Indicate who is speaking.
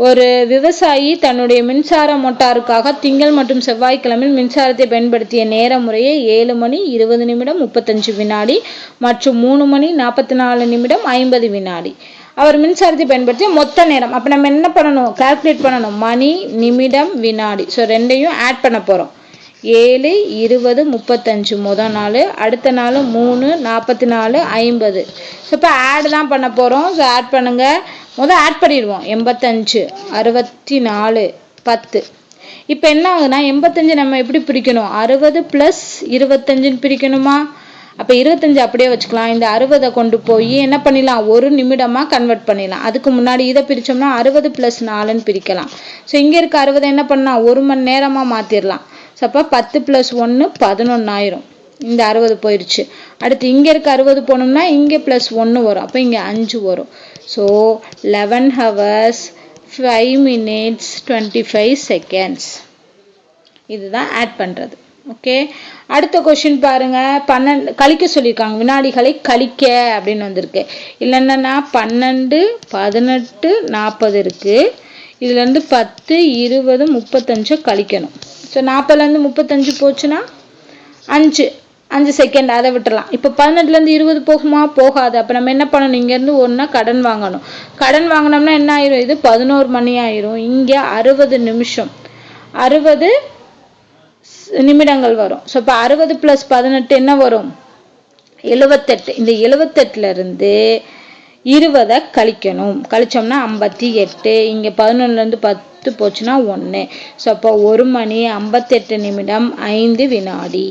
Speaker 1: ஒரு விவசாயி தன்னுடைய மின்சார மோட்டாருக்காக திங்கள் மற்றும் செவ்வாய்க்கிழமையில் மின்சாரத்தை பயன்படுத்திய நேர முறையே 7 மணி 20 நிமிடம் 35 வினாடி மற்றும் 3 மணி 44 நிமிடம் 50 வினாடி. அவர் மின்சாரத்தை பயன்படுத்திய மொத்த நேரம். அப்போ நம்ம என்ன பண்ணணும்? கால்குலேட் பண்ணணும். மணி, நிமிடம், வினாடி. ஸோ ரெண்டையும் ஆட் பண்ண போகிறோம். 7 20 35 முதல் நாள், அடுத்த நாள் 3 44 50. ஸோ இப்போ ஆட் தான் பண்ண போகிறோம். ஸோ ஆட் பண்ணுங்க. முதல் ஆட் பண்ணிடுவோம். 85 64 10. இப்போ என்ன ஆகுதுன்னா 85 நம்ம எப்படி பிரிக்கணும்? 60 + 25 பிரிக்கணுமா? அப்போ 25 அப்படியே வச்சுக்கலாம். இந்த 60 கொண்டு போய் என்ன பண்ணிடலாம்? 1 நிமிடமாக கன்வெர்ட் பண்ணிடலாம். அதுக்கு முன்னாடி இதை பிரித்தோம்னா 60 + 4ன்னு பிரிக்கலாம். ஸோ இங்கே இருக்க 60 என்ன பண்ணலாம்? 1 மணி நேரமாக மாற்றிடலாம். ஸோ அப்போ 10 + 1 11 ஆயிரும். இந்த 60 போயிடுச்சு. அடுத்து இங்கே இருக்க 60 போனோம்னா இங்கே +1 வரும். அப்போ இங்கே 5 வரும். So 11 hours 5 minutes 25 seconds. இதுதான் ஆட் பண்ணுறது. ஓகே, அடுத்த கொஸ்டின் பாருங்க. 12 கழிக்க சொல்லியிருக்காங்க. வினாடிகளை கழிக்க அப்படின்னு வந்திருக்கு. இல்லை என்னன்னா 12 18 40 இருக்கு. இதுலேருந்து 10 20 35 கழிக்கணும். ஸோ 40லேருந்து 35 போச்சுன்னா 5 செகண்ட், அதை விட்டுலாம். இப்போ 18லேருந்து 20 போகுமா? போகாது. அப்போ நம்ம என்ன பண்ணணும்? இங்கேருந்து ஒன்றா கடன் வாங்கணும். கடன் வாங்கினோம்னா என்ன ஆயிரும்? இது 11 மணி ஆயிரும். இங்கே 60 நிமிஷம் 60 நிமிடங்கள் வரும். ஸோ இப்போ 60 + 18 என்ன வரும்? 78. இந்த 78லேருந்து 20 கழிக்கணும். கழிச்சோம்னா 58. இங்கே 11லேருந்து 10 போச்சுன்னா 1. ஸோ அப்போ 1 மணி 58 நிமிடம் 5 வினாடி.